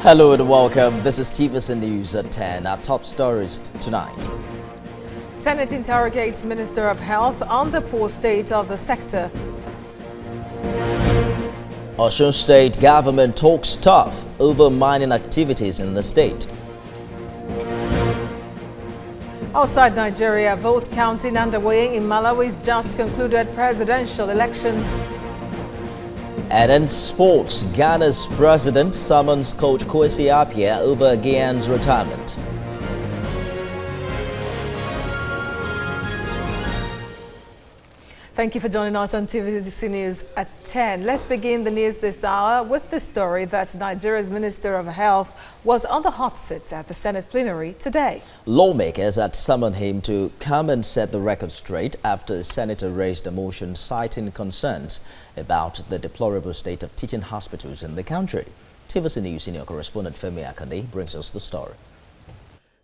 Hello and welcome. This is TVC News at 10. Our top stories tonight. Senate interrogates Minister of Health on the poor state of the sector. Osun State government talks tough over mining activities in the state. Outside Nigeria, vote counting underway in Malawi's just concluded presidential election. And in sports, Ghana's president summons coach Kwesi Appiah over Ghan's retirement. Thank you for joining us on TVC News at 10. Let's begin the news this hour with the story that Nigeria's Minister of Health was on the hot seat at the Senate plenary today. Lawmakers had summoned him to come and set the record straight after a senator raised a motion citing concerns about the deplorable state of teaching hospitals in the country. TVC News senior correspondent Femi Akande brings us the story.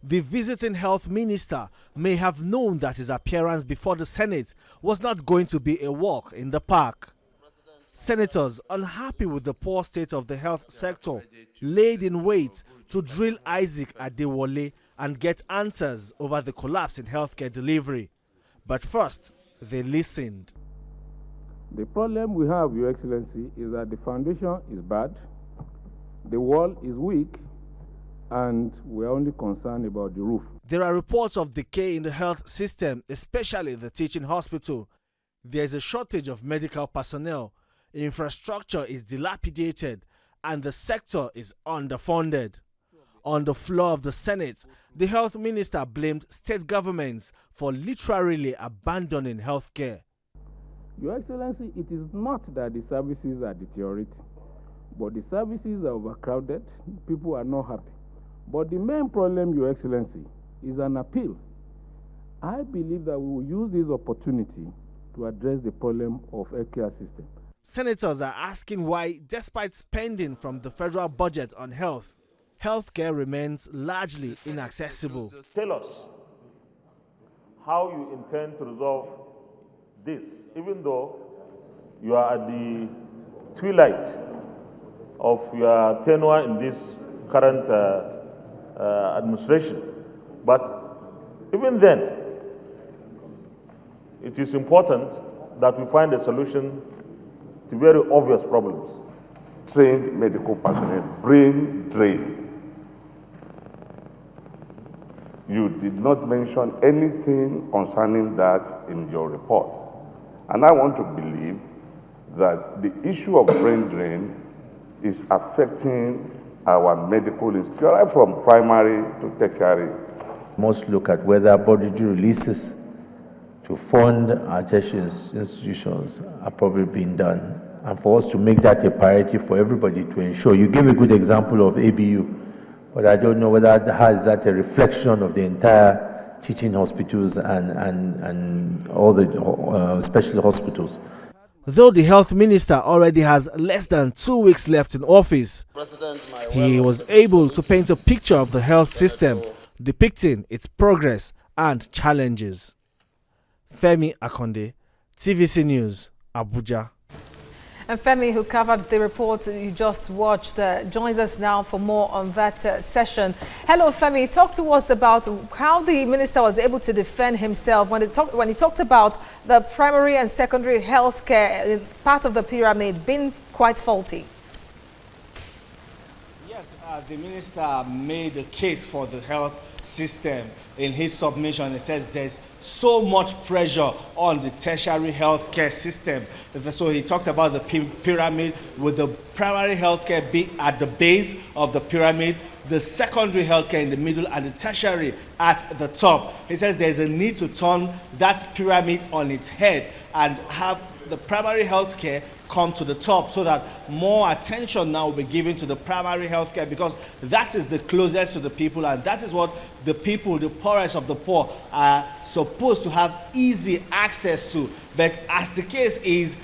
The visiting health minister may have known that his appearance before the Senate was not going to be a walk in the park. Senators, unhappy with the poor state of the health sector, laid in wait to drill Isaac Adewale and get answers over the collapse in healthcare delivery. But first, they listened. The problem we have, Your Excellency, is that the foundation is bad, the wall is weak, and we're only concerned about the roof. There are reports of decay in the health system, especially the teaching hospital. There is a shortage of medical personnel, infrastructure is dilapidated, and the sector is underfunded. On the floor of the Senate, the health minister blamed state governments for literally abandoning healthcare. Your Excellency, it is not that the services are deteriorating, but the services are overcrowded, people are not happy. But the main problem, Your Excellency, is an appeal. I believe that we will use this opportunity to address the problem of healthcare system. Senators are asking why, despite spending from the federal budget on health, healthcare remains largely inaccessible. Tell us how you intend to resolve this, even though you are at the twilight of your tenure in this current administration. But even then, it is important that we find a solution to very obvious problems. Trained medical personnel, brain drain. You did not mention anything concerning that in your report. And I want to believe that the issue of brain drain is affecting our medical institutions, right from primary to tertiary. Must look at whether budgetary releases to fund our tertiary institutions are probably being done, and for us to make that a priority for everybody to ensure. You gave a good example of ABU, but I don't know whether that is a reflection of the entire teaching hospitals and all the special hospitals. Though the health minister already has less than 2 weeks left in office, he was able to paint a picture of the health system, depicting its progress and challenges. Femi Akande, TVC News, Abuja. And Femi, who covered the report you just watched, joins us now for more on that session. Hello, Femi. Talk to us about how the minister was able to defend himself when he talked about the primary and secondary health care part of the pyramid being quite faulty. Yes, the minister made a case for the health system in his submission. He says there's so much pressure on the tertiary healthcare system. So he talks about the pyramid, with the primary healthcare being at the base of the pyramid, the secondary healthcare in the middle, and the tertiary at the top. He says there's a need to turn that pyramid on its head and have the primary healthcare come to the top, so that more attention now will be given to the primary healthcare, because that is the closest to the people, and that is what the people, the poorest of the poor, are supposed to have easy access to. But as the case is,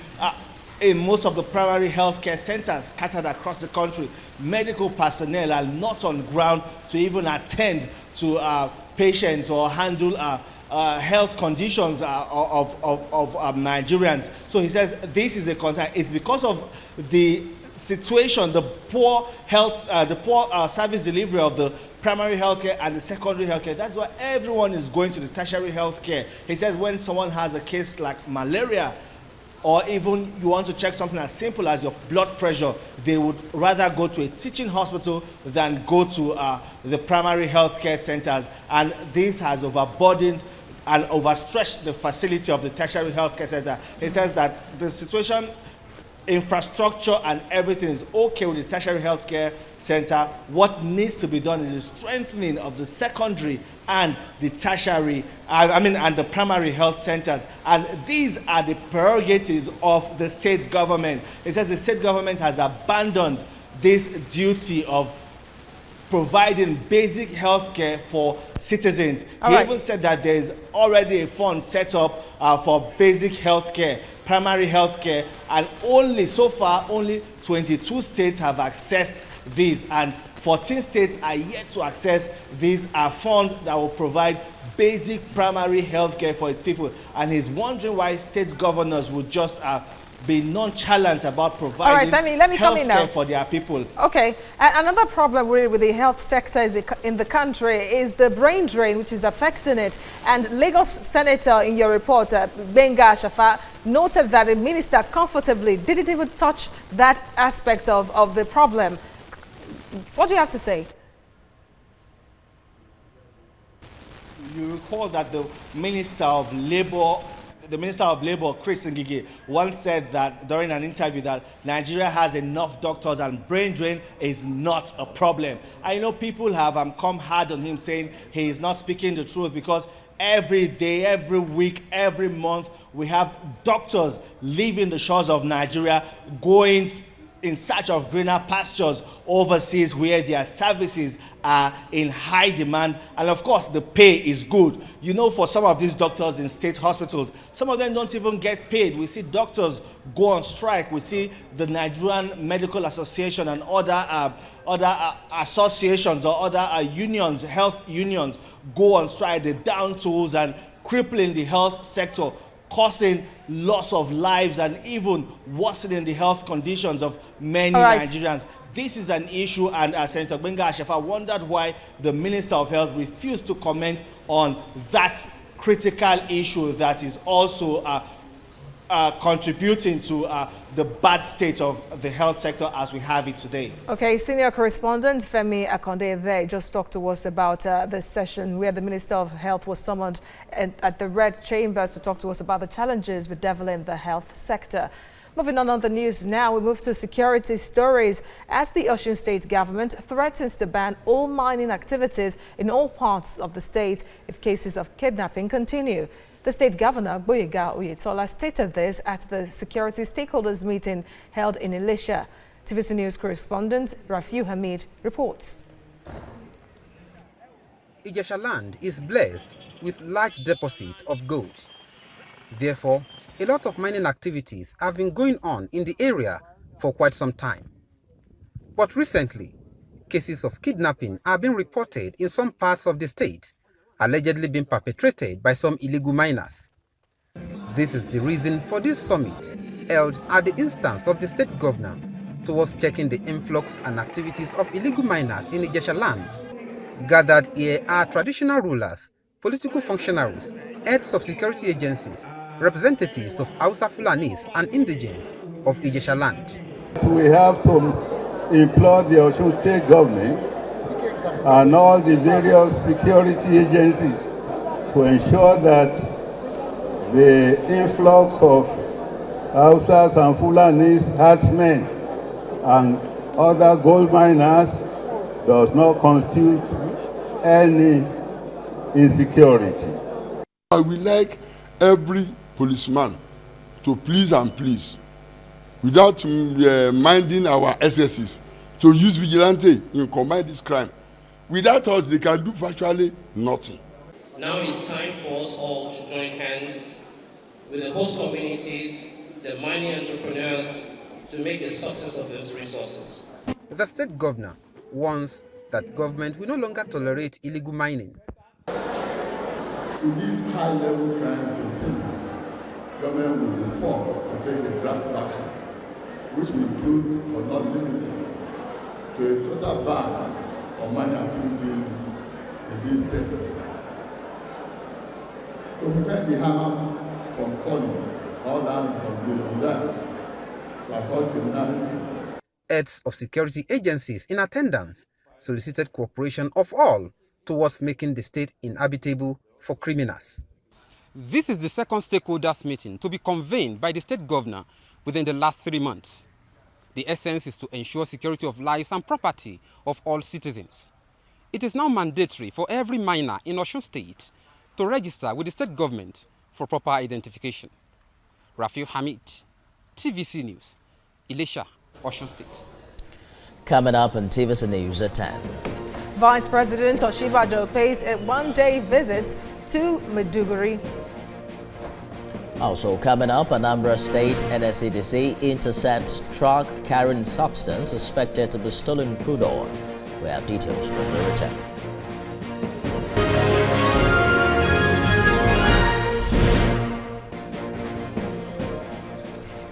in most of the primary healthcare centers scattered across the country, medical personnel are not on ground to even attend to patients or handle health conditions of Nigerians. So he says this is a concern. It's because of the situation, the poor health, service delivery of the primary healthcare and the secondary healthcare. That's why everyone is going to the tertiary healthcare. He says when someone has a case like malaria, or even you want to check something as simple as your blood pressure, they would rather go to a teaching hospital than go to the primary healthcare centers. And this has overburdened and overstretched the facility of the tertiary healthcare center. He says that the situation, infrastructure and everything is okay with the tertiary healthcare center. What needs to be done is the strengthening of the secondary and the tertiary, and the primary health centers. And these are the prerogatives of the state government. It says the state government has abandoned this duty of providing basic health care for citizens. He even said that there is already a fund set up for basic health care, primary health care, and so far only 22 states have accessed these, and 14 states are yet to access these funds that will provide basic primary health care for its people. And he's wondering why state governors would just be nonchalant about providing health care for their people. Okay, another problem really with the health sector in the country is the brain drain, which is affecting it. And Lagos Senator, in your report, Gboyega Oyetola, noted that the minister comfortably didn't even touch that aspect of the problem. What do you have to say? You recall that the Minister of Labor, Chris Ngige, once said that during an interview that Nigeria has enough doctors and brain drain is not a problem. I know people have come hard on him saying he is not speaking the truth, because every day, every week, every month, we have doctors leaving the shores of Nigeria, going in search of greener pastures overseas where their services are in high demand, and of course the pay is good. You know, for some of these doctors in state hospitals, some of them don't even get paid. We see doctors go on strike. We see the Nigerian Medical Association and other associations or other unions, health unions, go on strike. They're down tools and crippling the health sector, causing loss of lives and even worsening the health conditions of many Nigerians. This is an issue, and Senator Gboyega Oyetola wondered why the Minister of Health refused to comment on that critical issue that is also contributing to the bad state of the health sector as we have it today. Okay, senior correspondent Femi Akonde there just talked to us about this session where the Minister of Health was summoned at the Red Chambers to talk to us about the challenges bedeviling the health sector. Moving on the news now, we move to security stories as the Osun state government threatens to ban all mining activities in all parts of the state if cases of kidnapping continue. The state governor, Gboyega Oyetola, stated this at the security stakeholders meeting held in Elisha. TVC News correspondent Rafiu Hamid reports. Ijesha land is blessed with large deposit of gold. Therefore, a lot of mining activities have been going on in the area for quite some time. But recently, cases of kidnapping are being reported in some parts of the state, allegedly being perpetrated by some illegal miners. This is the reason for this summit, held at the instance of the state governor, towards checking the influx and activities of illegal miners in Ijesha land. Gathered here are traditional rulers, political functionaries, heads of security agencies, representatives of Hausa Fulanis and indigenes of Ijesha land. We have to implore the Osun state government and all the various security agencies to ensure that the influx of Hausas and Fulanis, herdsmen and other gold miners does not constitute any insecurity. I would like every policeman to please and please, without minding our SSs, to use vigilante in combat this crime. Without us, they can do virtually nothing. Now it's time for us all to join hands with the host communities, the mining entrepreneurs, to make a success of those resources. The state governor warns that government will no longer tolerate illegal mining. If these high-level crimes continue, government will be forced to take a drastic action which will include but not limited to a total ban on mining activities in this state. To prevent the hammer from falling, all hands must be on deck to avoid criminality. Heads of security agencies in attendance solicited cooperation of all towards making the state inhabitable for criminals. This is the second stakeholders meeting to be convened by the state governor within the last 3 months. The essence is to ensure security of lives and property of all citizens. It is now mandatory for every miner in Osun State to register with the state government for proper identification. Rafiu Hamid, TVC News, Ilesha, Osun State. Coming up on TVC News at 10. Vice President Osinbajo pays a one-day visit to Maiduguri. Also coming up, Anambra State NSCDC intercepts truck carrying substance suspected to be stolen crude oil. We have details when we return.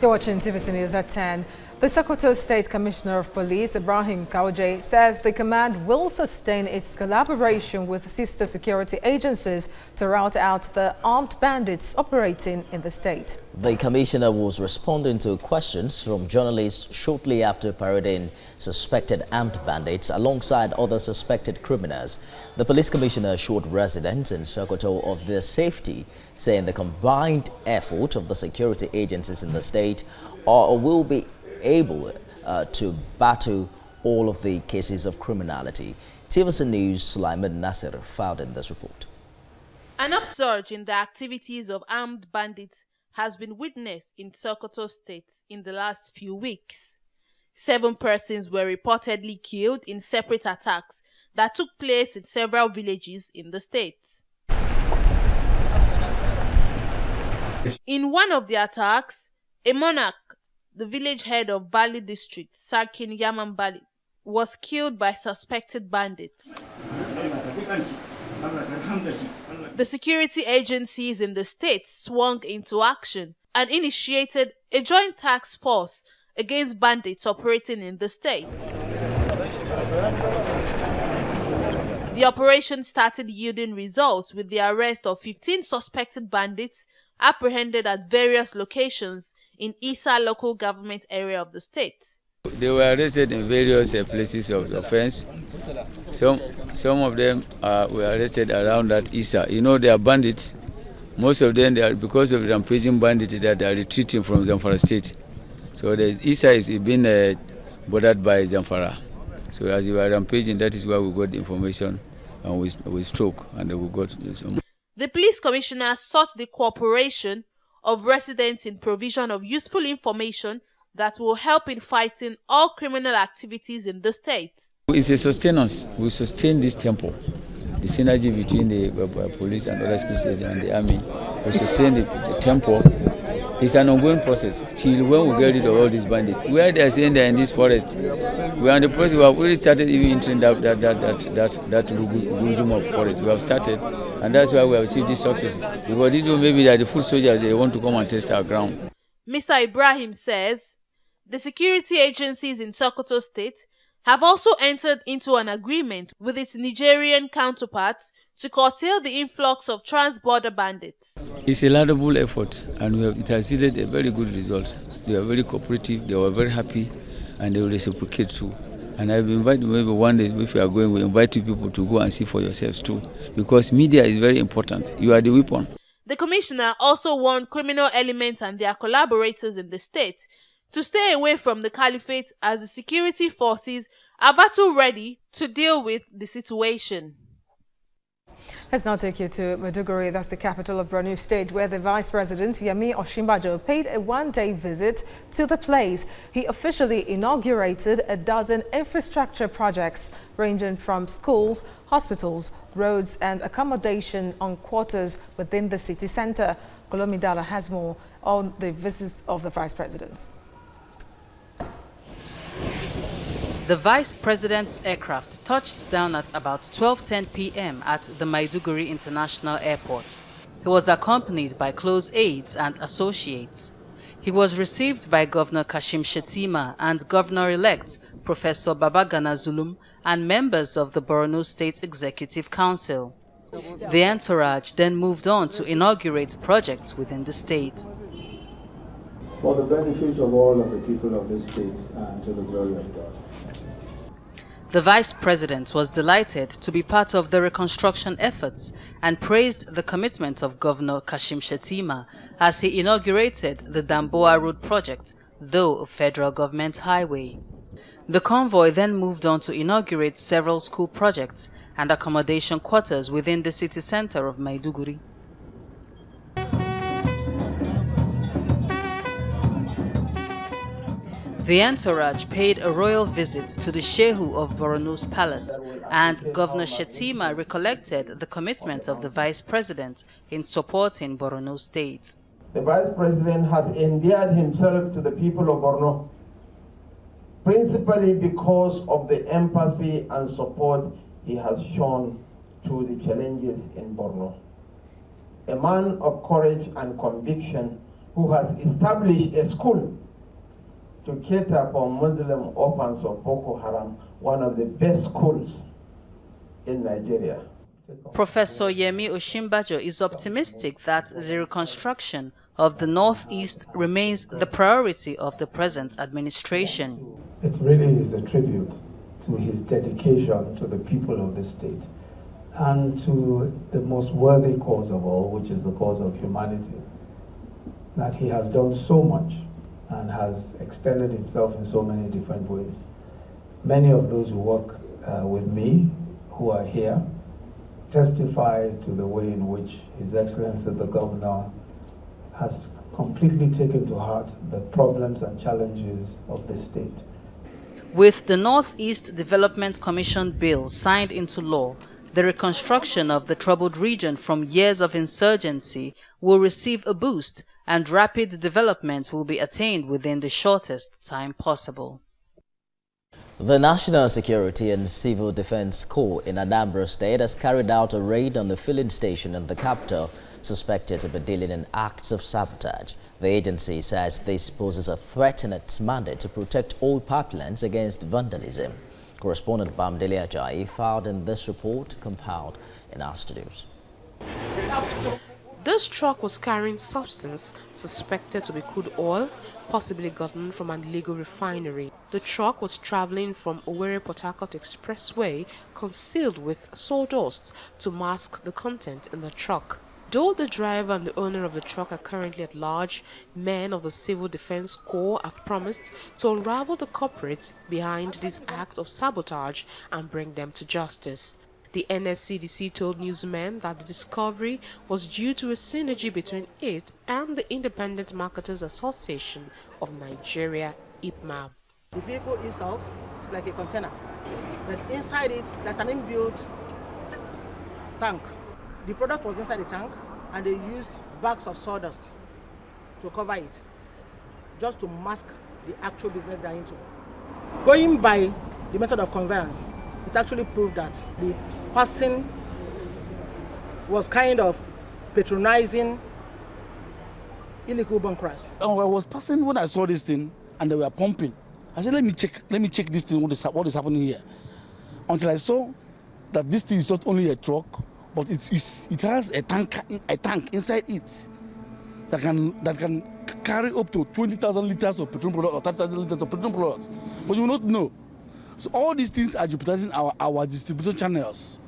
You're watching TVC News at 10. The Sokoto State Commissioner of Police, Ibrahim Kauje, says the command will sustain its collaboration with sister security agencies to rout out the armed bandits operating in the state. The commissioner was responding to questions from journalists shortly after parading suspected armed bandits alongside other suspected criminals. The police commissioner assured residents in Sokoto of their safety, saying the combined effort of the security agencies in the state will be able to battle all of the cases of criminality. TVC News' Sulaiman Nasir filed in this report. An upsurge in the activities of armed bandits has been witnessed in Sokoto State in the last few weeks. 7 persons were reportedly killed in separate attacks that took place in several villages in the state. In one of the attacks, a monarch, the village head of Bali district, Sarkin Yaman Bali, was killed by suspected bandits. The security agencies in the state swung into action and initiated a joint task force against bandits operating in the state. The operation started yielding results with the arrest of 15 suspected bandits apprehended at various locations in Isa local government area of the state. They were arrested in various places of offense. Some of them were arrested around that Isa. You know, they are bandits. Most of them, they are, because of the rampaging bandits, that are retreating from Zamfara state. So the Isa is being bordered by Zamfara. So as we were rampaging, that is where we got the information, and we struck, and we got some. The police commissioner sought the cooperation of residents in provision of useful information that will help in fighting all criminal activities in the state. It's a sustenance. We sustain this tempo. The synergy between the police and other security and the army. We sustain the tempo. It's an ongoing process till when we get rid of all these bandits. Where they are saying they are in this forest, we are in the process. We have already started even entering that regime of forest. We have started, and that's why we have achieved this success. Because these will maybe that the foot soldiers, they want to come and test our ground. Mr. Ibrahim says the security agencies in Sokoto State have also entered into an agreement with its Nigerian counterparts to curtail the influx of trans-border bandits. It's a laudable effort, and it has yielded a very good result. They are very cooperative, they were very happy, and they will reciprocate too. And I've invited, maybe one day, if you are going, we invite you people to go and see for yourselves too, because media is very important. You are the weapon. The commissioner also warned criminal elements and their collaborators in the state to stay away from the caliphate as the security forces are battle ready to deal with the situation. Let's now take you to Maiduguri, that's the capital of Borno State, where the Vice President Yemi Osinbajo paid a one-day visit to the place. He officially inaugurated a dozen infrastructure projects ranging from schools, hospitals, roads and accommodation on quarters within the city center. Kolomidala has more on the visits of the Vice Presidents. The Vice President's aircraft touched down at about 12:10 p.m. at the Maiduguri International Airport. He was accompanied by close aides and associates. He was received by Governor Kashim Shettima and Governor-elect Professor Babagana Zulum and members of the Borno State Executive Council. The entourage then moved on to inaugurate projects within the state. For the benefit of all of the people of this state and to the glory of God. The Vice President was delighted to be part of the reconstruction efforts and praised the commitment of Governor Kashim Shettima as he inaugurated the Damboa Road project, though a federal government highway. The convoy then moved on to inaugurate several school projects and accommodation quarters within the city center of Maiduguri. The entourage paid a royal visit to the Shehu of Borno's palace, and Governor Shettima recollected the commitment of the Vice President in supporting Borno State. The Vice President has endeared himself to the people of Borno, principally because of the empathy and support he has shown to the challenges in Borno. A man of courage and conviction who has established a school to cater for Muslim orphans of Boko Haram, one of the best schools in Nigeria. Professor Yemi Oshimbajo is optimistic that the reconstruction of the Northeast remains the priority of the present administration. It really is a tribute to his dedication to the people of this state and to the most worthy cause of all, which is the cause of humanity, that he has done so much and has extended himself in so many different ways. Many of those who work with me, who are here, testify to the way in which His Excellency the Governor has completely taken to heart the problems and challenges of the state. With the Northeast Development Commission Bill signed into law, the reconstruction of the troubled region from years of insurgency will receive a boost, and rapid development will be attained within the shortest time possible. The National Security and Civil Defense Corps in Anambra State has carried out a raid on the filling station in the capital, suspected to be dealing in acts of sabotage. The agency says this poses a threat in its mandate to protect oil parklands against vandalism. Correspondent Bamdele Ajayi filed in this report compiled in our studios. This truck was carrying substance suspected to be crude oil, possibly gotten from an illegal refinery. The truck was traveling from Owerri-Port Harcourt Expressway concealed with sawdust to mask the content in the truck. Though the driver and the owner of the truck are currently at large, men of the Civil Defense Corps have promised to unravel the culprits behind this act of sabotage and bring them to justice. The NSCDC told newsmen that the discovery was due to a synergy between it and the Independent Marketers Association of Nigeria, IPMA. The vehicle itself is like a container, but inside it there's an inbuilt tank. The product was inside the tank, and they used bags of sawdust to cover it, just to mask the actual business they're into. Going by the method of conveyance, it actually proved that the person was kind of patronizing illegal bunkers. I was passing when I saw this thing and they were pumping. I said, let me check this thing, what is happening here. Until I saw that this thing is not only a truck, but it has a tank inside it that can carry up to 20,000 liters of petroleum product or 30,000 liters of petroleum product. But you will not know. So all these things are jeopardizing our distribution channels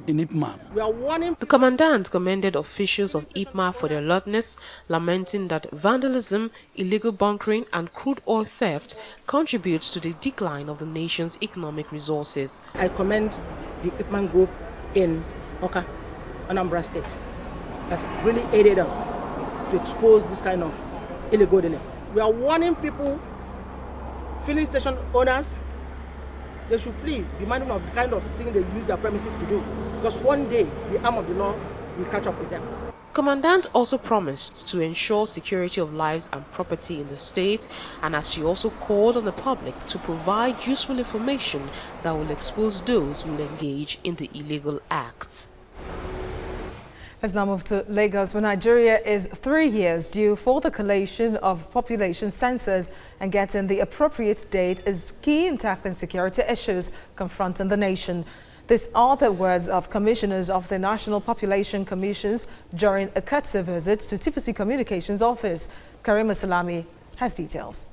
in IPMA. We are warning. The commandant commended officials of IPMA for their alertness, lamenting that vandalism, illegal bunkering and crude oil theft contributes to the decline of the nation's economic resources. I commend the IPMA group in Oka, Anambra State, that's really aided us to expose this kind of illegal dealing. We are warning people, filling station owners, they should please be mindful of the kind of thing they use their premises to do, because one day the arm of the law will catch up with them. Commandant also promised to ensure security of lives and property in the state, and as she also called on the public to provide useful information that will expose those who will engage in the illegal acts. Let's now move to Lagos, where Nigeria is 3 years due for the collation of population census, and getting the appropriate date is key in tackling security issues confronting the nation. These are the words of commissioners of the National Population Commissions during a courtesy visit to TVC Communications Office. Karima Salami has details.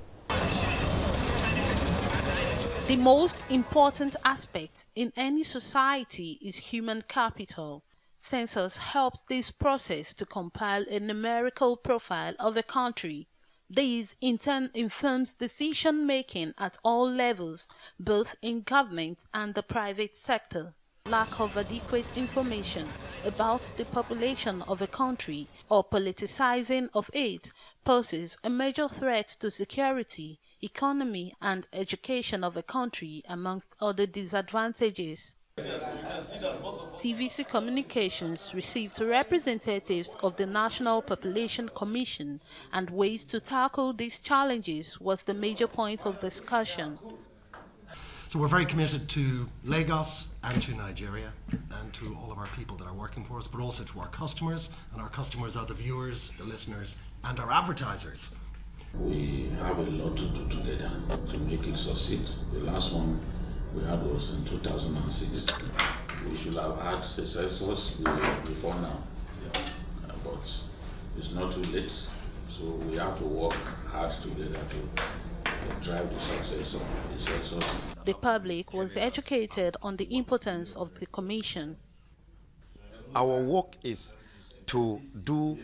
The most important aspect in any society is human capital. Census helps this process to compile a numerical profile of the country. This in turn informs decision-making at all levels, both in government and the private sector. Lack of adequate information about the population of a country or politicizing of it poses a major threat to security, economy and education of a country, amongst other disadvantages. TVC Communications received representatives of the National Population Commission, and ways to tackle these challenges was the major point of discussion. So we're very committed to Lagos and to Nigeria and to all of our people that are working for us, but also to our customers, and our customers are the viewers, the listeners and our advertisers. We have a lot to do together to make it succeed. The last one we had was in 2006. We should have had successors before now, but it's not too late. So we have to work hard together to drive the success of the census. The public was educated on the importance of the commission. Our work is to do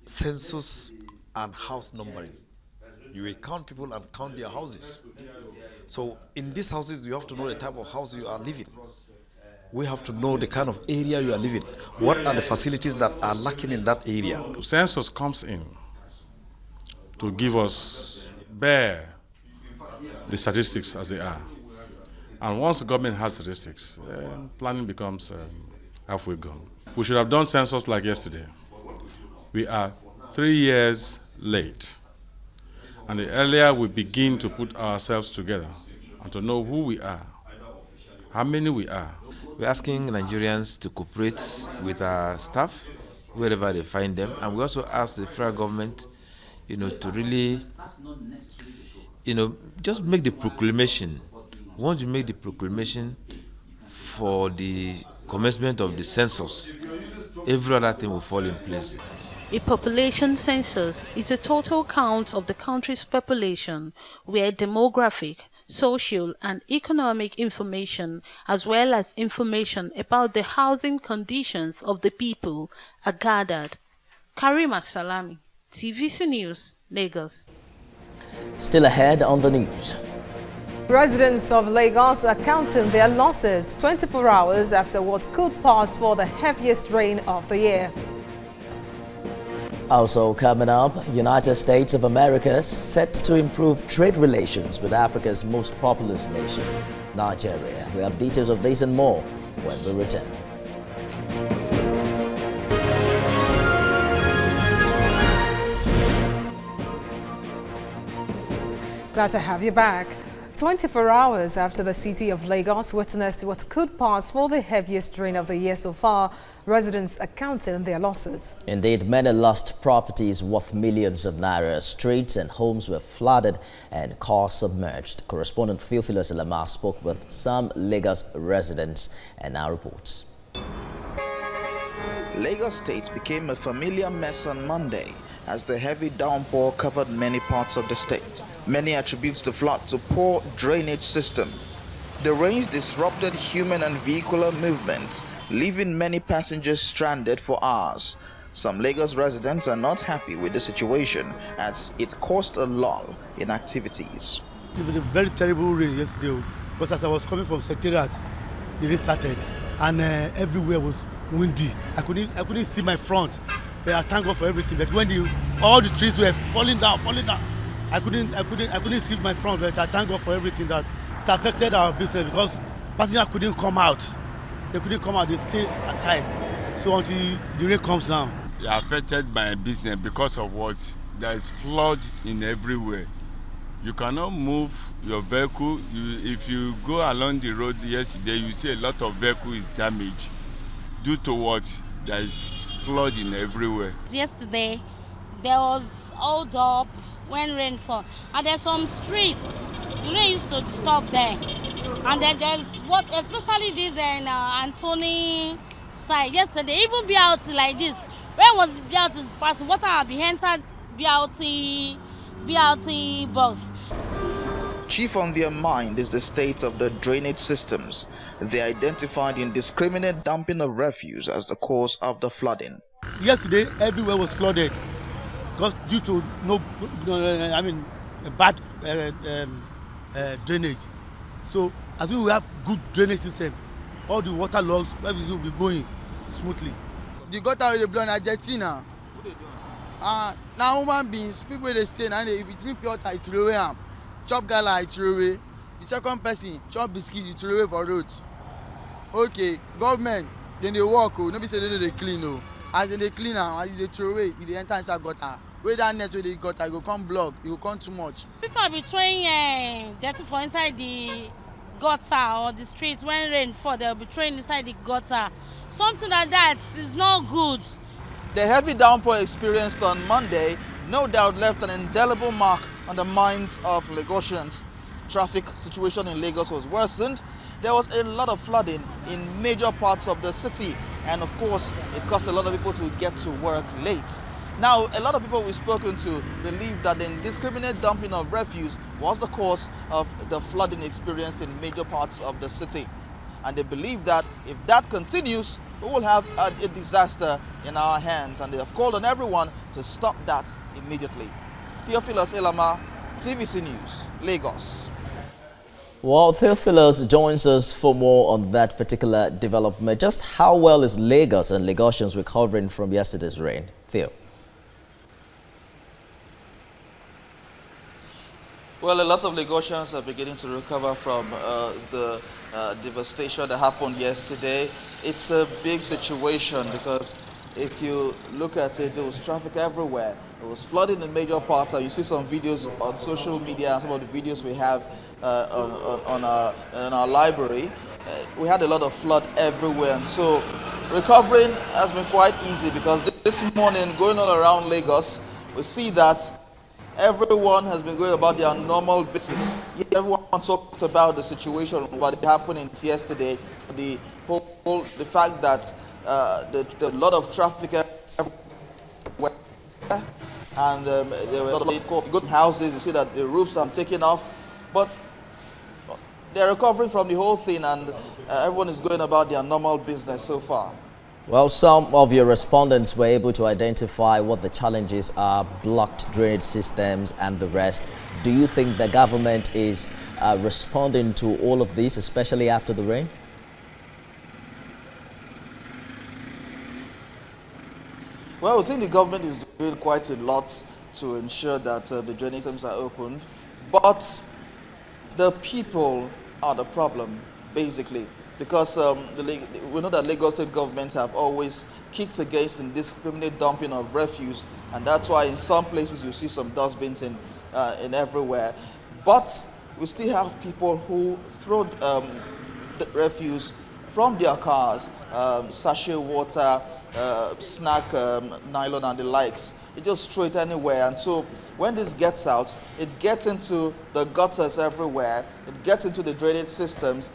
census and house numbering. You will count people and count their houses. So in these houses, you have to know the type of house you are living. We have to know the kind of area you are living. What are the facilities that are lacking in that area? Census comes in to give us the statistics as they are. And once the government has statistics, planning becomes halfway gone. We should have done census like yesterday. We are 3 years late. And the earlier we begin to put ourselves together and to know who we are, how many we are. We're asking Nigerians to cooperate with our staff wherever they find them. And we also ask the federal government, to really, just make the proclamation. Once you make the proclamation for the commencement of the census, every other thing will fall in place. A population census is a total count of the country's population, where demographic, social and economic information, as well as information about the housing conditions of the people, are gathered. Karima Salami, TVC News, Lagos. Still ahead on the news. Residents of Lagos are counting their losses 24 hours after what could pass for the heaviest rain of the year. Also coming up, United States of America set to improve trade relations with Africa's most populous nation, Nigeria. We have details of this and more when we return. Glad to have you back. 24 hours after the city of Lagos witnessed what could pass for the heaviest rain of the year so far, residents are counting their losses. Indeed, many lost properties worth millions of naira. Streets and homes were flooded and cars submerged. Correspondent Theophilus Lamar spoke with some Lagos residents and now reports. Lagos State became a familiar mess on Monday as the heavy downpour covered many parts of the state. Many attributes the flood to poor drainage system. The rains disrupted human and vehicular movements, leaving many passengers stranded for hours. Some Lagos residents are not happy with the situation as it caused a lull in activities. It was a very terrible rain yesterday because as I was coming from Secretariat, the rain started and everywhere was windy. I couldn't see my front. I thank God for everything. But when all the trees were falling down, I couldn't see my front. But I thank God for everything that it affected our business because passengers couldn't come out. They couldn't come out. They stayed aside. So until the rain comes down. It affected my business because of what? There is flood in everywhere. You cannot move your vehicle. If you go along the road yesterday, you see a lot of vehicle is damaged due to what? there is flooding everywhere. Yesterday, there was hold up when rain fall, and there's some streets the rain used to disturb there. And then there's what, especially this Anthony side. Yesterday, even BRT like this, when was BRT passing, water have been entered BRT bus. Chief on their mind is the state of the drainage systems. They identified indiscriminate dumping of refuse as the cause of the flooding. Yesterday, everywhere was flooded because due to bad drainage. So as we have good drainage system, all the water logs will be going smoothly. The gutter will be blown at Argentina. Now human beings, people they stay and if it drink water, it throw away. Chop gala, it throw away. The second person chop biscuit, it throw away for roads. Okay, government then they walk. Nobody say they clean. As they clean now, as they throw away, they enter inside gutter. Where that net where they gutter, it go come block, it will come too much. People be throwing dirty for inside the gutter or the streets. When rain fall, they'll be throwing inside the gutter. Something like that is not good. The heavy downpour experienced on Monday no doubt left an indelible mark on the minds of Lagosians. Traffic situation in Lagos was worsened. There was a lot of flooding in major parts of the city, and of course it caused a lot of people to get to work late. Now, a lot of people we've spoken to believe that the indiscriminate dumping of refuse was the cause of the flooding experienced in major parts of the city. And they believe that if that continues, we will have a disaster in our hands, and they have called on everyone to stop that immediately. Theophilus Elama, TVC News, Lagos. Well, Theophilus joins us for more on that particular development. Just how well is Lagos and Lagosians recovering from yesterday's rain? Theo. Well, a lot of Lagosians are beginning to recover from the devastation that happened yesterday. It's a big situation because if you look at it, there was traffic everywhere. It was flooding in major parts. You see some videos on social media and some of the videos we have on our library. We had a lot of flood everywhere, and so recovering has been quite easy because this morning, going on around Lagos, we see that everyone has been going about their normal business. Everyone talked about the situation, what happened yesterday, the fact that the lot of traffic everywhere, and there were a lot of good houses. You see that the roofs are taking off, but they're recovering from the whole thing, and everyone is going about their normal business so far. Well, some of your respondents were able to identify what the challenges are, blocked drainage systems and the rest. Do you think the government is responding to all of this, especially after the rain? Well, I think the government is doing quite a lot to ensure that the drainage systems are opened, but the people are the problem, basically. Because we know that Lagos state governments have always kicked against indiscriminate dumping of refuse, and that's why in some places you see some dustbins in everywhere. But we still have people who throw the refuse from their cars, sachet water, snack, nylon and the likes. They just throw it anywhere, and so when this gets out, it gets into the gutters everywhere, it gets into the drainage systems,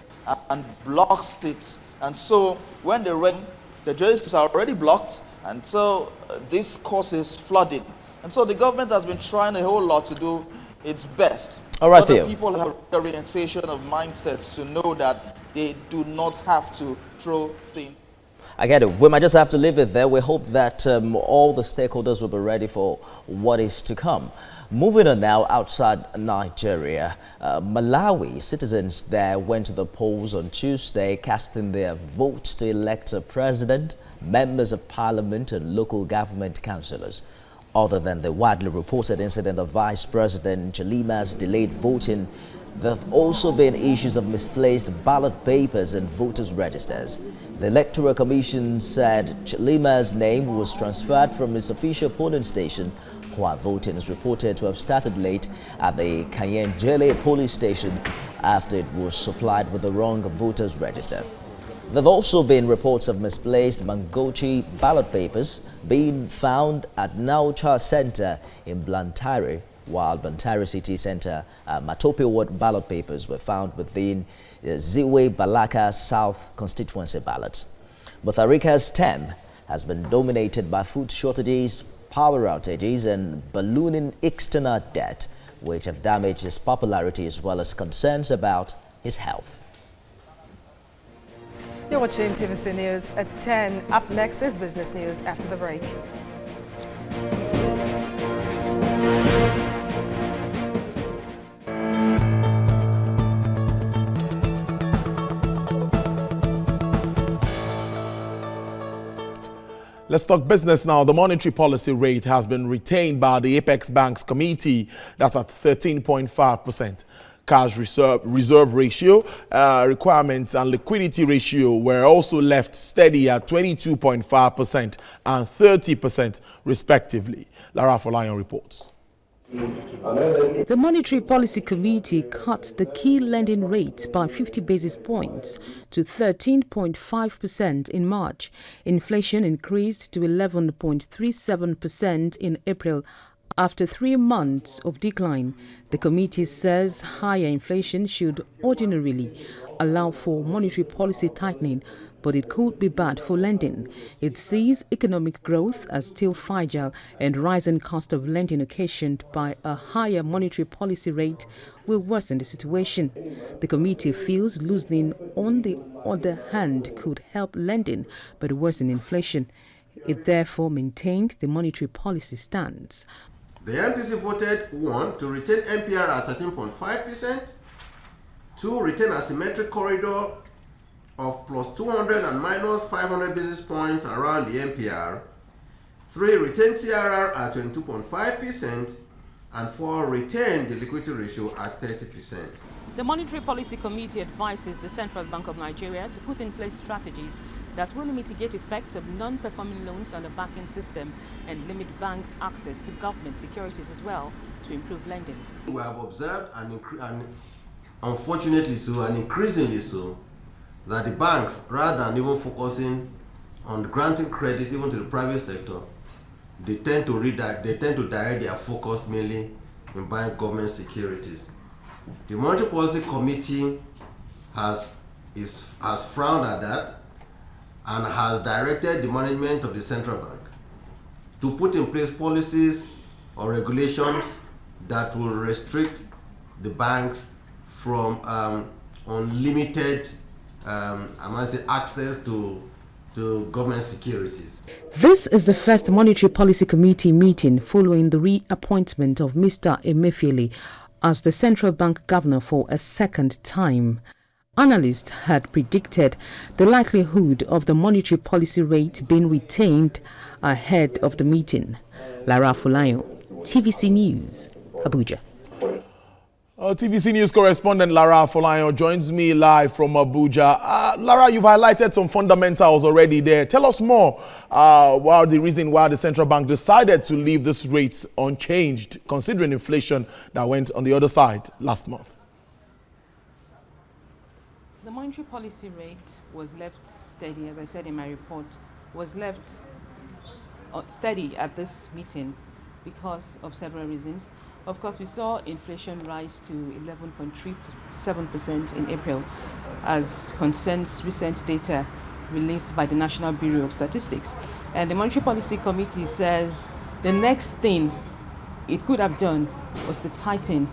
and blocks it. And so when the rain, the drainage systems are already blocked, and so this causes flooding. And so the government has been trying a whole lot to do its best. All right, but the people have the orientation of mindsets to know that they do not have to throw things. I get it. We might just have to leave it there. We hope that all the stakeholders will be ready for what is to come. Moving on now, outside Nigeria, Malawi citizens there went to the polls on Tuesday, casting their votes to elect a president, members of parliament and local government councillors. Other than the widely reported incident of Vice President Chilima's delayed voting, there have also been issues of misplaced ballot papers and voters' registers. The Electoral Commission said Chilima's name was transferred from his official polling station, while voting is reported to have started late at the Kayenjele police station after it was supplied with the wrong voters' register. There have also been reports of misplaced Mangochi ballot papers being found at Naucha Center in Blantyre, while Blantyre City Center Matope Ward ballot papers were found within Ziwe Balaka South constituency ballots. Mutharika's term has been dominated by food shortages, power outages and ballooning external debt, which have damaged his popularity as well as concerns about his health. You're watching TVC News at 10. Up next is business news after the break. Let's talk business now. The monetary policy rate has been retained by the Apex Bank's committee. That's at 13.5%. Cash reserve ratio, requirements and liquidity ratio were also left steady at 22.5% and 30% respectively. Lara Folayan reports. The Monetary Policy Committee cut the key lending rate by 50 basis points to 13.5% in March. Inflation increased to 11.37% in April after 3 months of decline. The committee says higher inflation should ordinarily allow for monetary policy tightening, but it could be bad for lending. It sees economic growth as still fragile and rising cost of lending occasioned by a higher monetary policy rate will worsen the situation. The committee feels loosening on the other hand could help lending but worsen inflation. It therefore maintained the monetary policy stance. The MPC voted 1 to retain MPR at 13.5%, 2 retain a symmetric corridor of plus 200 and minus 500 basis points around the MPR, 3 retain CRR at 22.5%, and 4 retain the liquidity ratio at 30%. The Monetary Policy Committee advises the Central Bank of Nigeria to put in place strategies that will mitigate effects of non-performing loans on the banking system and limit banks' access to government securities as well to improve lending. We have observed, and unfortunately so, and increasingly so, that the banks, rather than even focusing on granting credit even to the private sector, they tend to direct their focus mainly in buying government securities. The Monetary Policy Committee has frowned at that and has directed the management of the central bank to put in place policies or regulations that will restrict the banks from unlimited access to government securities. This is the first Monetary Policy Committee meeting following the reappointment of Mr. Emefiele as the central bank governor for a second time. Analysts had predicted the likelihood of the monetary policy rate being retained ahead of the meeting. Lara Folayan, TVC News, Abuja. TVC News correspondent Lara Folayan joins me live from Abuja. Lara, you've highlighted some fundamentals already there. Tell us more about the reason why the central bank decided to leave this rate unchanged, considering inflation that went on the other side last month. The monetary policy rate was left steady, as I said in my report, was left steady at this meeting because of several reasons. Of course, we saw inflation rise to 11.37% in April, as concerns recent data released by the National Bureau of Statistics. And the Monetary Policy Committee says the next thing it could have done was to tighten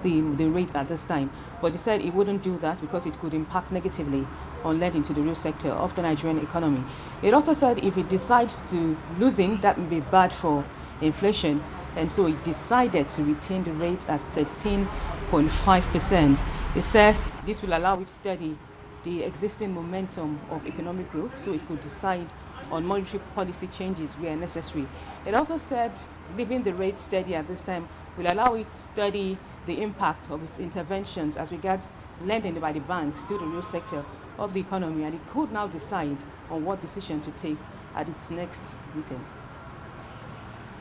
the rate at this time. But it said it wouldn't do that because it could impact negatively on lending to the real sector of the Nigerian economy. It also said if it decides to loosen, that would be bad for inflation. And so it decided to retain the rate at 13.5%. It says this will allow it to steady the existing momentum of economic growth, so it could decide on monetary policy changes where necessary. It also said leaving the rate steady at this time will allow it to study the impact of its interventions as regards lending by the banks to the real sector of the economy, and it could now decide on what decision to take at its next meeting.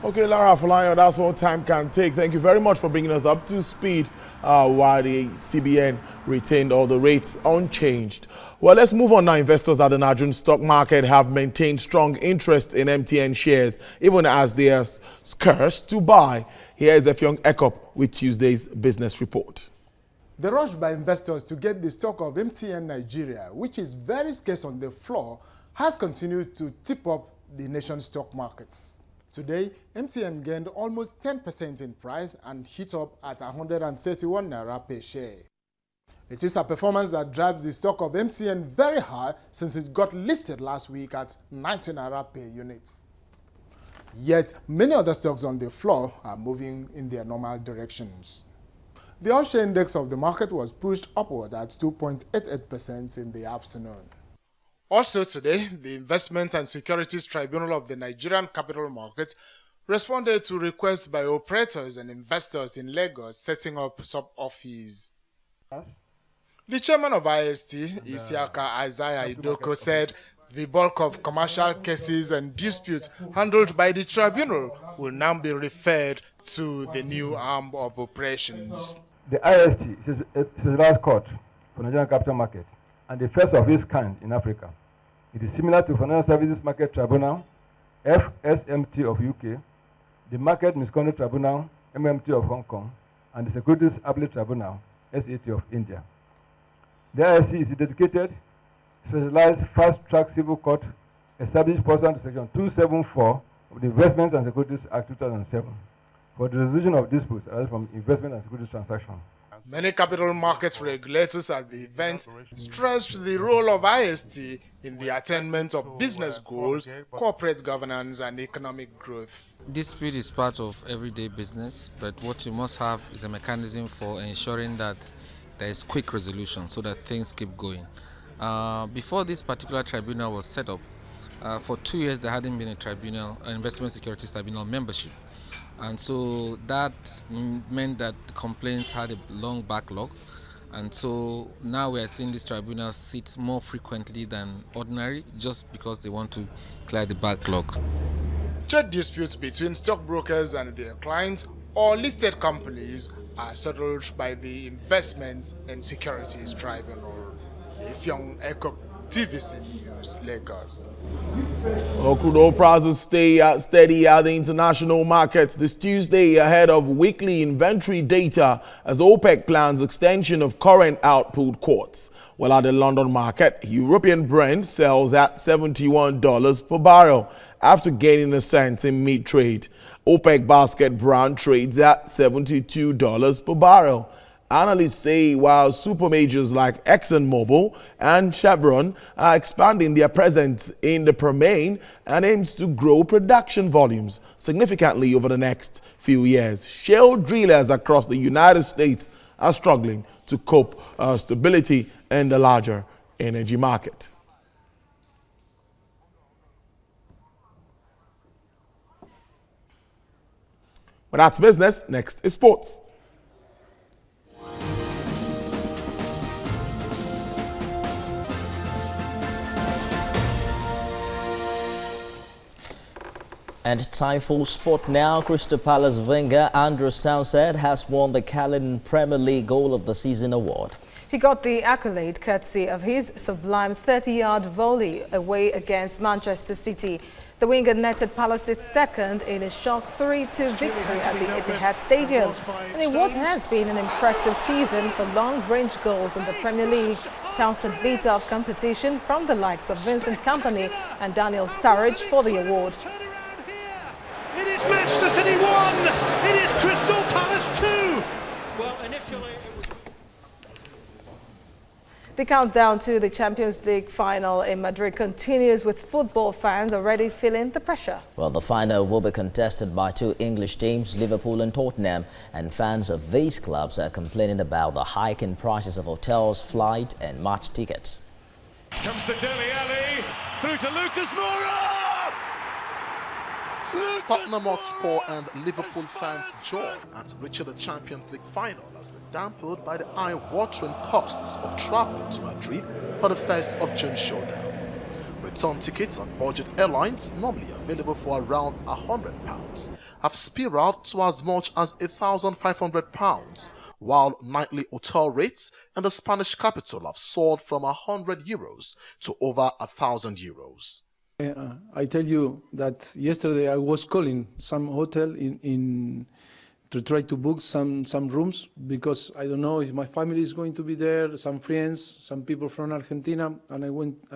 Okay, Lara Folayan, that's all time can take. Thank you very much for bringing us up to speed while the CBN retained all the rates unchanged. Well, let's move on now. Investors at the Nigerian stock market have maintained strong interest in MTN shares, even as they are scarce to buy. Here is Effiong Ekop with Tuesday's business report. The rush by investors to get the stock of MTN Nigeria, which is very scarce on the floor, has continued to tip up the nation's stock markets. Today, MTN gained almost 10% in price and hit up at 131 naira per share. It is a performance that drives the stock of MTN very high since it got listed last week at 19 naira per unit. Yet, many other stocks on the floor are moving in their normal directions. The all-share index of the market was pushed upward at 2.88% in the afternoon. Also today, the Investment and Securities Tribunal of the Nigerian Capital Market responded to requests by operators and investors in Lagos setting up sub-office. The chairman of IST, Isiaka Isaiah Idoko, said the bulk of commercial cases and disputes handled by the tribunal will now be referred to the new arm of operations. The IST is the last court for Nigerian capital market and the first of its kind in Africa. It is similar to Financial Services Market Tribunal, FSMT of UK, the Market Misconduct Tribunal, MMT of Hong Kong, and the Securities Appellate Tribunal, SAT of India. The IST is a dedicated, specialized fast-track civil court established pursuant to Section 274 of the Investments and Securities Act 2007 for the resolution of disputes arising from investment and securities transactions. Many capital market regulators at the event stressed the role of IST in the attainment of business goals, corporate governance, and economic growth. Dispute is part of everyday business, but what you must have is a mechanism for ensuring that there is quick resolution so that things keep going. Before this particular tribunal was set up, for 2 years there hadn't been a tribunal, an investment securities tribunal membership. And so that meant that the complaints had a long backlog. And so now we are seeing this tribunal sit more frequently than ordinary just because they want to clear the backlog. Trade disputes between stockbrokers and their clients or listed companies are settled by the Investments and Securities Tribunal. Effiong Ekop, TVC News, Lagos. Crude oil prices stay steady at the international markets this Tuesday ahead of weekly inventory data as OPEC plans extension of current output quotas. While at the London market, European Brent sells at $71 per barrel after gaining a cent in mid-trade. OPEC basket Brent trades at $72 per barrel. Analysts say while super majors like ExxonMobil and Chevron are expanding their presence in the Permian and aims to grow production volumes significantly over the next few years, shale drillers across the United States are struggling to cope stability in the larger energy market. Well, that's business. Next is sports. And time for sport now. Crystal Palace winger Andros Townsend has won the Callan Premier League Goal of the Season award. He got the accolade courtesy of his sublime 30-yard volley away against Manchester City. The winger netted Palace's second in a shock 3-2 victory at the Etihad Stadium. And in what has been an impressive season for long-range goals in the Premier League, Townsend beat off competition from the likes of Vincent Kompany and Daniel Sturridge for the award. It is Manchester City 1, it is Crystal Palace 2. Well, initially it was... The countdown to the Champions League final in Madrid continues, with football fans already feeling the pressure. Well, the final will be contested by two English teams, Liverpool and Tottenham, and fans of these clubs are complaining about the hike in prices of hotels, flight and match tickets. Comes to Dele Alli, through to Lucas Moura! Tottenham Hotspur and Liverpool fans' joy at reaching the Champions League final has been dampened by the eye-watering costs of traveling to Madrid for the 1st of June showdown. Return tickets on budget airlines, normally available for around £100, have spiraled to as much as £1,500, while nightly hotel rates in the Spanish capital have soared from €100 to over €1,000. I tell you that yesterday I was calling some hotel in to try to book some rooms, because I don't know if my family is going to be there, some friends, some people from Argentina, and I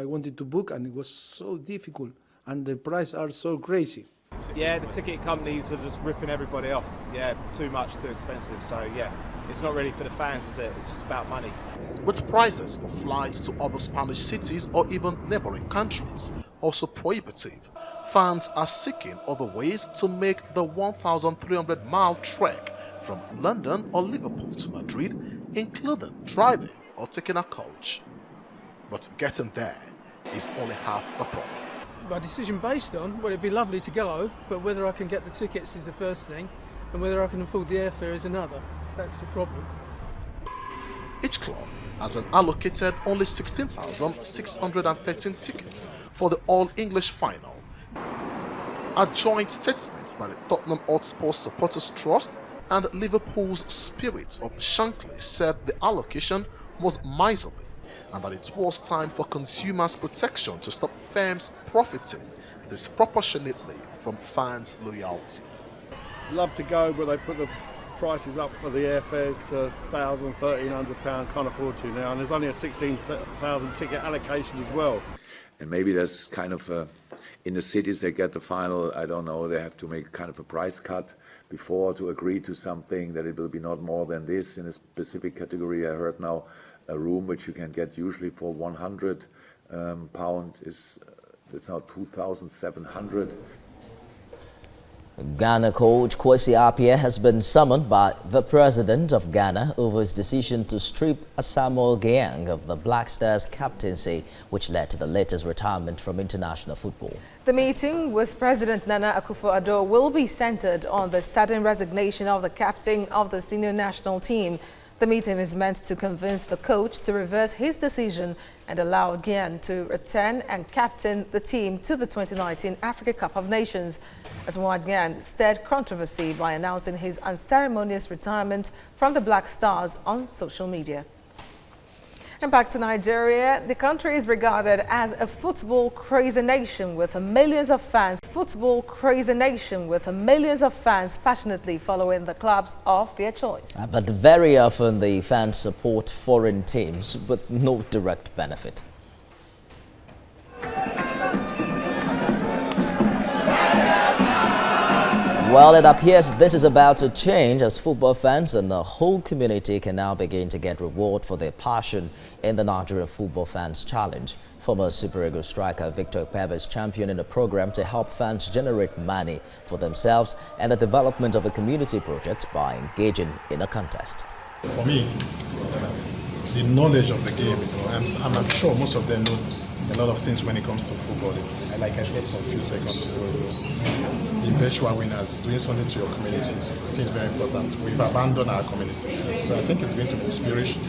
wanted to book, and it was so difficult, and the prices are so crazy. Yeah, the ticket companies are just ripping everybody off. Yeah, too much, too expensive. So yeah, it's not really for the fans, is it? It's just about money. With prices for flights to other Spanish cities or even neighboring countries also prohibitive, fans are seeking other ways to make the 1,300-mile trek from London or Liverpool to Madrid, including driving or taking a coach. But getting there is only half the problem. My decision based on, well, it'd be lovely to go, but whether I can get the tickets is the first thing, and whether I can afford the airfare is another. That's the problem. Each club has been allocated only 16,613 tickets for the All-English final. A joint statement by the Tottenham Hotspur Supporters Trust and Liverpool's Spirit of Shankly said the allocation was miserly and that it was time for consumers' protection to stop firms profiting disproportionately from fans' loyalty. Love to go, but they put the prices up for the airfares to £1,000, £1,300, can't afford to now, and there's only a 16,000 ticket allocation as well. And maybe there's kind of in the cities they get the final, I don't know, they have to make kind of a price cut before to agree to something that it will be not more than this in a specific category. I heard now a room which you can get usually for £100 is it's now 2,700. Ghana coach Kwesi Appiah has been summoned by the president of Ghana over his decision to strip Samuel Gyan of the Black Stars captaincy, which led to the latest retirement from international football. The meeting with President Nana Akufo-Addo will be centered on the sudden resignation of the captain of the senior national team. The meeting is meant to convince the coach to reverse his decision and allow Gyan to return and captain the team to the 2019 Africa Cup of Nations. Asamoah Gyan stirred controversy by announcing his unceremonious retirement from the Black Stars on social media. And back to Nigeria, the country is regarded as a football crazy nation with millions of fans. Football crazy nation with millions of fans passionately following the clubs of their choice. But very often the fans support foreign teams with no direct benefit. Well, it appears this is about to change as football fans and the whole community can now begin to get reward for their passion in the Nigerian Football Fans Challenge. Former Super Eagles striker Victor Pebe is championing a program to help fans generate money for themselves and the development of a community project by engaging in a contest. For me, the knowledge of the game, I'm sure most of them know a lot of things when it comes to football. Like I said some few seconds ago, the virtual winners, doing something to your communities, I think it's very important. We've abandoned our communities, so I think it's going to be inspiration.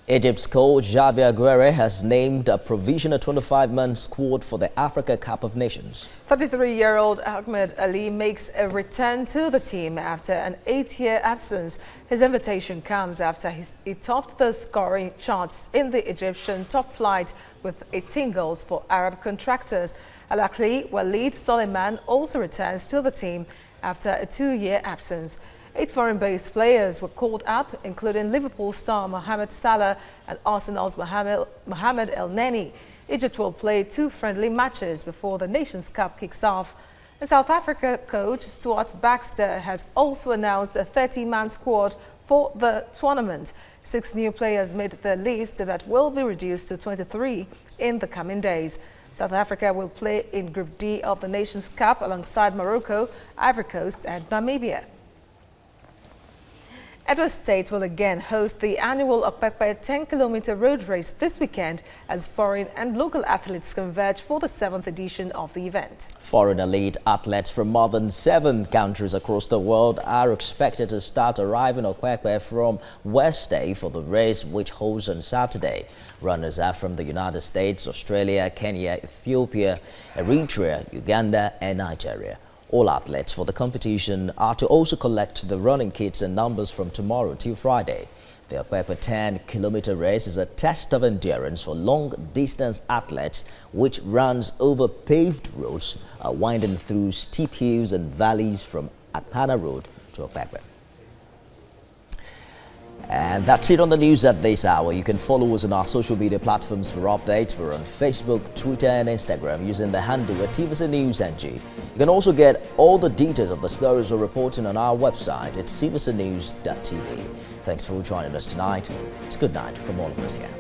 Egypt's coach Javier Aguirre has named a provisional 25-man squad for the Africa Cup of Nations. 33-year-old Ahmed Ali makes a return to the team after an 8-year absence. His invitation comes after he topped the scoring charts in the Egyptian top flight with 18 goals for Arab contractors. Al-Akhli Walid Soleiman also returns to the team after a 2-year absence. 8 foreign-based players were called up, including Liverpool star Mohamed Salah and Arsenal's Mohamed El Neni. Egypt will play 2 friendly matches before the Nations Cup kicks off. And South Africa coach Stuart Baxter has also announced a 30-man squad for the tournament. 6 new players made the list that will be reduced to 23 in the coming days. South Africa will play in Group D of the Nations Cup alongside Morocco, Ivory Coast and Namibia. Edo State will again host the annual Okpekpe 10-kilometer road race this weekend as foreign and local athletes converge for the 7th edition of the event. Foreign elite athletes from more than 7 countries across the world are expected to start arriving in Okpekpe from Wednesday for the race, which holds on Saturday. Runners are from the United States, Australia, Kenya, Ethiopia, Eritrea, Uganda and Nigeria. All athletes for the competition are to also collect the running kits and numbers from tomorrow till Friday. The Okpekpe 10-kilometer race is a test of endurance for long-distance athletes, which runs over paved roads, winding through steep hills and valleys from Akpana Road to Okpekpe. And that's it on the news at this hour. You can follow us on our social media platforms for updates. We're on Facebook, Twitter and Instagram using the handle @TVC News NG. You can also get all the details of the stories we're reporting on our website at tvcnews.tv. Thanks for joining us tonight. It's good night from all of us here.